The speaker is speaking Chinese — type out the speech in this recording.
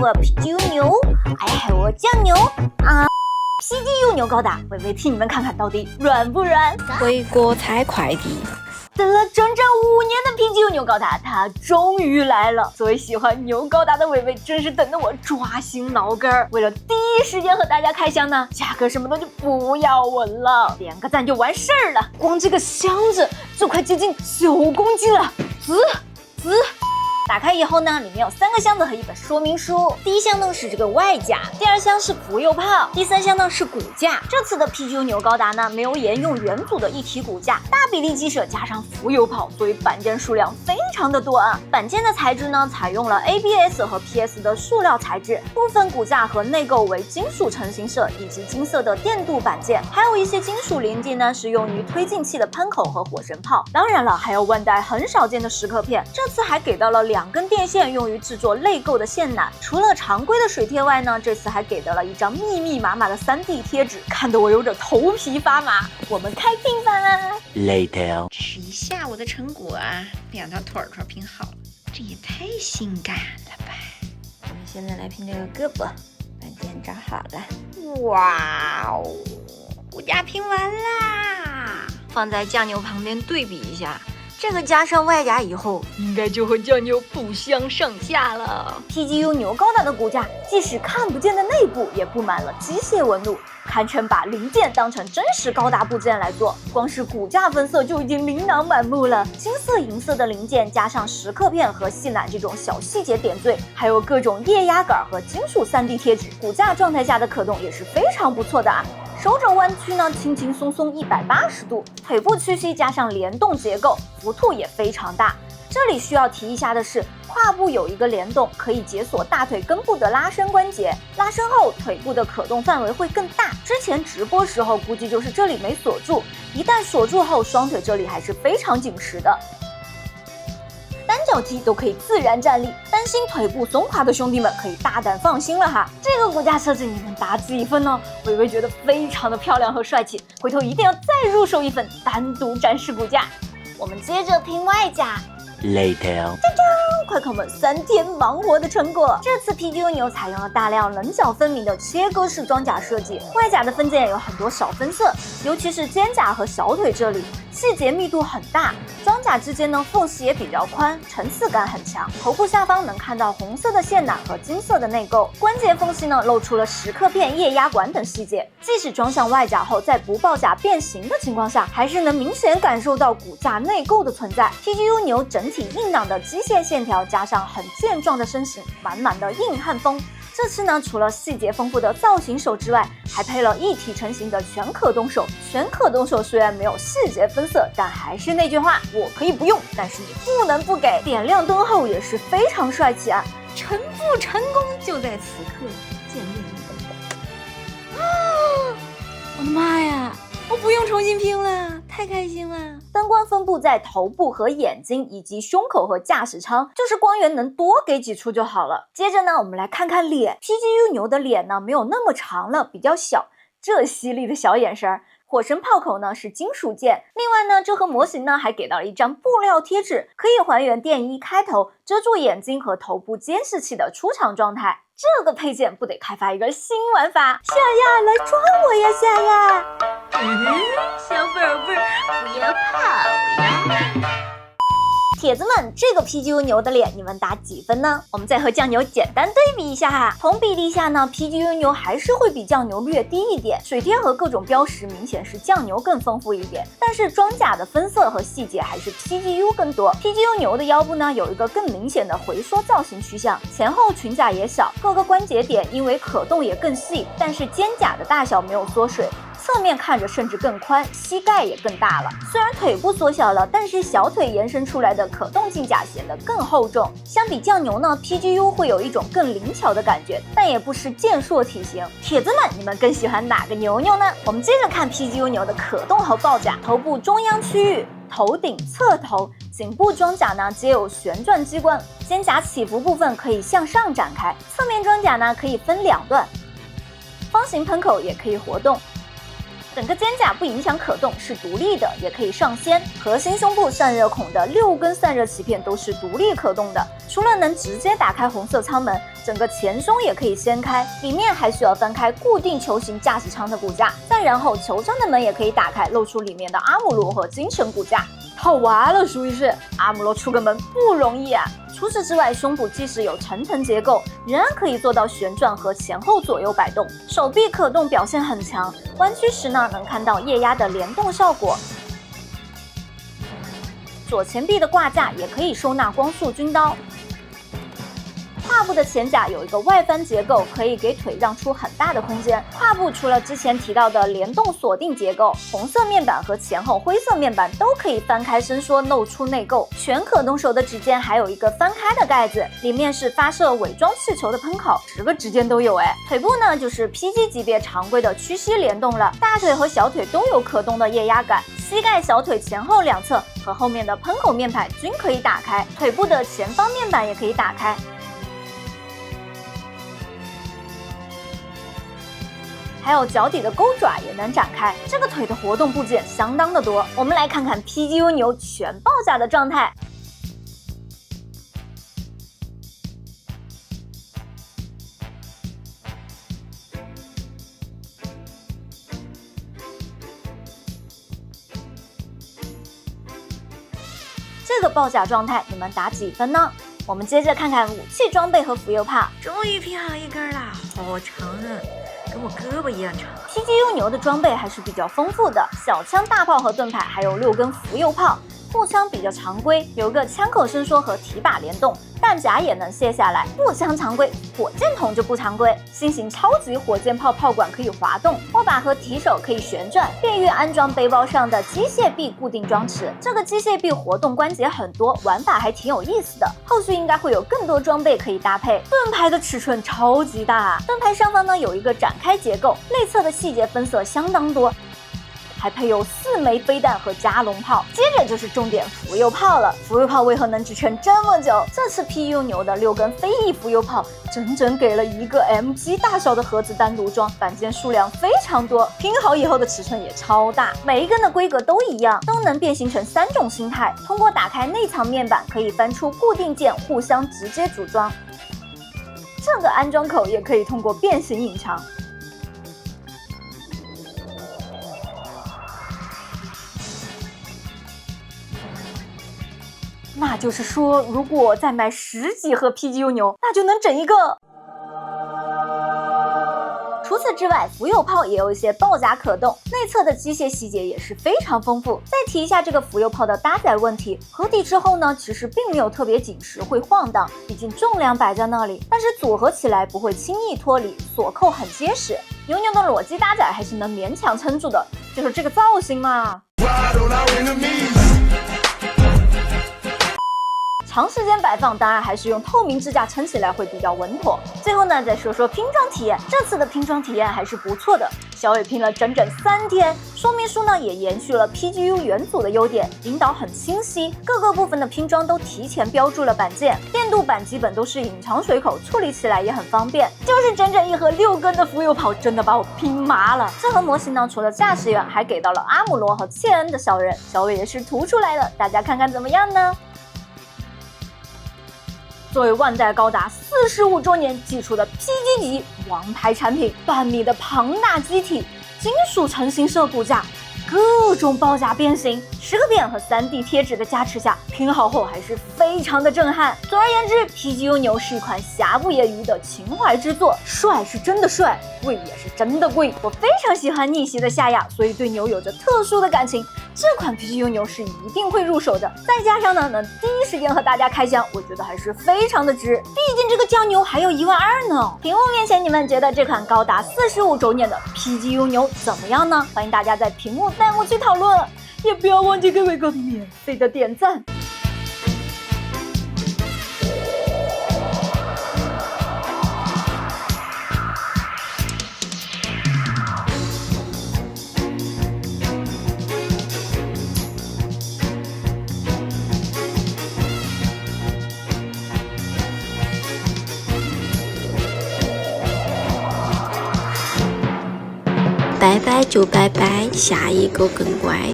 我 PGU 牛，还有我酱牛啊。PGU 牛高达，微微替你们看看到底软不软？回国才快递。等了整整5年的 PGU 牛高达，它终于来了。作为喜欢牛高达的伟伟，真是等得我抓心挠肝儿。为了第一时间和大家开箱呢，价格什么的就不要问了，点个赞就完事儿了。光这个箱子就快接近9公斤了，打开以后呢，里面有3个箱子和一本说明书。第一箱呢是这个外甲，第2箱是浮游炮，第3箱呢是骨架。这次的 PGU 牛高达呢没有沿用原组的一体骨架，大比例机设加上浮游炮，所以板件数量非常的多啊。板件的材质呢采用了 ABS 和 PS 的塑料材质，部分骨架和内构为金属成型色以及金色的电镀板件，还有一些金属零件呢是用于推进器的喷口和火神炮。当然了，还有万代很少见的蚀刻片，这次还给到了2根电线用于制作内购的线缆。除了常规的水贴外呢，这次还给到了一张密密麻麻的3D 贴纸，看得我有点头皮发麻。我们开拼吧 Later， 吃一下我的成果啊，两条腿拼好了，这也太性感了吧！我们现在来拼这个胳膊，板件找好了。哇哦，骨架拼完啦！放在酱牛旁边对比一下。这个加上外甲以后，应该就和酱牛不相上下了。PGU 牛高达的骨架，即使看不见的内部，也布满了机械纹路，堪称把零件当成真实高达部件来做。光是骨架分色就已经琳琅满目了，金色、银色的零件，加上蚀刻片和细缆这种小细节点缀，还有各种液压杆和金属3D 贴纸，骨架状态下的可动也是非常不错的啊。手肘弯曲呢，轻轻松松180度，腿部屈膝加上联动结构，幅度也非常大。这里需要提一下的是，胯部有一个联动，可以解锁大腿根部的拉伸关节，拉伸后腿部的可动范围会更大。之前直播时候估计就是这里没锁住，一旦锁住后，双腿这里还是非常紧实的。单脚踢都可以自然站立，担心腿部松垮的兄弟们可以大胆放心了哈。这个骨架设计你们打几分呢？微微觉得非常的漂亮和帅气，回头一定要再入手一份单独展示骨架。我们接着拼外甲。Later， 快看我们3天忙活的成果！这次 PGU 牛采用了大量棱角分明的切割式装甲设计，外甲的分件有很多小分色，尤其是肩胛和小腿这里，细节密度很大。装甲之间呢缝隙也比较宽，层次感很强。头部下方能看到红色的线缆和金色的内构，关节缝隙呢露出了蚀刻片、液压管等细节。即使装上外甲后，在不爆甲变形的情况下，还是能明显感受到骨架内构的存在。PGU 牛整体硬朗的机械线条加上很健壮的身形，满满的硬汉风。这次呢，除了细节丰富的造型手之外，还配了一体成型的全可动手。全可动手虽然没有细节分色，但还是那句话，我可以不用，但是你不能不给。点亮灯后也是非常帅气啊！臣服成功就在此刻，见面一啊！我的妈呀！我不用重新拼了，太开心了！灯光分布在头部和眼睛，以及胸口和驾驶舱，就是光源能多给几处就好了。接着呢，我们来看看脸。PGU 牛的脸呢没有那么长了，比较小，这犀利的小眼神。火神炮口呢是金属件，另外呢，这盒模型呢还给到了一张布料贴纸，可以还原电一开头，遮住眼睛和头部监视器的出厂状态。这个配件不得开发一个新玩法？夏亚来抓我呀，夏亚！小宝贝儿，不要跑呀！铁子们，这个 PGU 牛的脸你们打几分呢？我们再和酱牛简单对比一下哈。同比例下呢， PGU 牛还是会比酱牛略低一点，水贴和各种标识明显是酱牛更丰富一点，但是装甲的分色和细节还是 PGU 更多。PGU 牛的腰部呢有一个更明显的回缩造型趋向，前后裙甲也小，各个关节点因为可动也更细，但是肩胛的大小没有缩水。侧面看着甚至更宽，膝盖也更大了。虽然腿部缩小了，但是小腿延伸出来的可动镜甲显得更厚重。相比酱牛呢 ，PGU 会有一种更灵巧的感觉，但也不失健硕体型。铁子们，你们更喜欢哪个牛牛呢？我们接着看 PGU 牛的可动和爆甲。头部中央区域、头顶、侧头、颈部装甲呢皆有旋转机关，肩胛起伏部分可以向上展开，侧面装甲呢可以分2段，方形喷口也可以活动。整个肩胛不影响可动，是独立的，也可以上掀。核心胸部散热孔的6根散热鳍片都是独立可动的，除了能直接打开红色舱门，整个前胸也可以掀开，里面还需要翻开固定球形驾驶舱的骨架，再然后球舱的门也可以打开，露出里面的阿姆罗和精神骨架。套娃了，属于是阿姆罗出个门不容易啊。除此之外，胸部即使有层层结构，仍然可以做到旋转和前后左右摆动。手臂可动表现很强，弯曲时呢能看到液压的联动效果。左前臂的挂架也可以收纳光束军刀。胯部的前甲有一个外翻结构，可以给腿让出很大的空间。胯部除了之前提到的联动锁定结构，红色面板和前后灰色面板都可以翻开伸缩，露出内构。全可动手的指尖还有一个翻开的盖子，里面是发射伪装气球的喷口，10个指尖都有哎。腿部呢就是 PG 级别常规的屈膝联动了，大腿和小腿都有可动的液压杆，膝盖、小腿前后两侧和后面的喷口面板均可以打开，腿部的前方面板也可以打开。还有脚底的钩爪也能展开，这个腿的活动部件相当的多。我们来看看 PGU 牛全爆甲的状态。这个爆甲状态你们打几分呢？我们接着看看武器装备和浮游炮。终于拼好一根啦，好长啊，跟我胳膊一样长。PGU 牛的装备还是比较丰富的，小枪、大炮和盾牌，还有6根浮游炮。步枪比较常规，有个枪口伸缩和提把联动，弹夹也能卸下来。步枪常规，火箭筒就不常规。新型超级火箭炮炮管可以滑动，握把和提手可以旋转，便于安装背包上的机械臂固定装置。这个机械臂活动关节很多，玩法还挺有意思的。后续应该会有更多装备可以搭配。盾牌的尺寸超级大，盾牌上方呢有一个展开结构，内侧的细节分色相当多。还配有4枚飞弹和加农炮，接着就是重点浮游炮了。浮游炮为何能支撑这么久？这次 PU 牛的6根飞翼浮游炮，整整给了一个 MG 大小的盒子单独装，板件数量非常多，拼好以后的尺寸也超大，每一根的规格都一样，都能变形成3种形态。通过打开内藏面板，可以翻出固定件，互相直接组装。这个安装口也可以通过变形隐藏。那就是说，如果再买10几盒 PGU 牛，那就能整一个。除此之外，浮游炮也有一些爆甲可动，内侧的机械细节也是非常丰富。再提一下这个浮游炮的搭载问题，合体之后呢，其实并没有特别紧实，会晃荡，毕竟重量摆在那里，但是组合起来不会轻易脱离，锁扣很结实。牛牛的裸机搭载还是能勉强撑住的，就是这个造型嘛。长时间摆放，当然还是用透明支架撑起来会比较稳妥。最后呢，再说说拼装体验，这次的拼装体验还是不错的。小伟拼了整整3天，说明书呢也延续了 PGU 元祖的优点，引导很清晰，各个部分的拼装都提前标注了板件，电镀板基本都是隐藏水口，处理起来也很方便。就是整整一盒6根的浮游炮，真的把我拼麻了。这盒模型呢，除了驾驶员，还给到了阿姆罗和切恩的小人，小伟也是涂出来了，大家看看怎么样呢？作为万代高达45周年寄出的 PG 级王牌产品，半米的庞大机体，金属成型色骨架，各种爆甲变形，10个变和3D 贴纸的加持下，拼好后还是非常的震撼。总而言之 ，PGU 牛是一款瑕不掩瑜的情怀之作，帅是真的帅，贵也是真的贵。我非常喜欢逆袭的夏亚，所以对牛有着特殊的感情。这款 PGU 牛是一定会入手的，再加上呢，能第一时间和大家开箱，我觉得还是非常的值。毕竟这个酱牛还有12000呢。屏幕面前，你们觉得这款高达45周年的 PGU 牛怎么样呢？欢迎大家在屏幕弹幕区讨论，也不要忘记给我一个免费的点赞。拜拜。拜就拜拜，下一个更乖。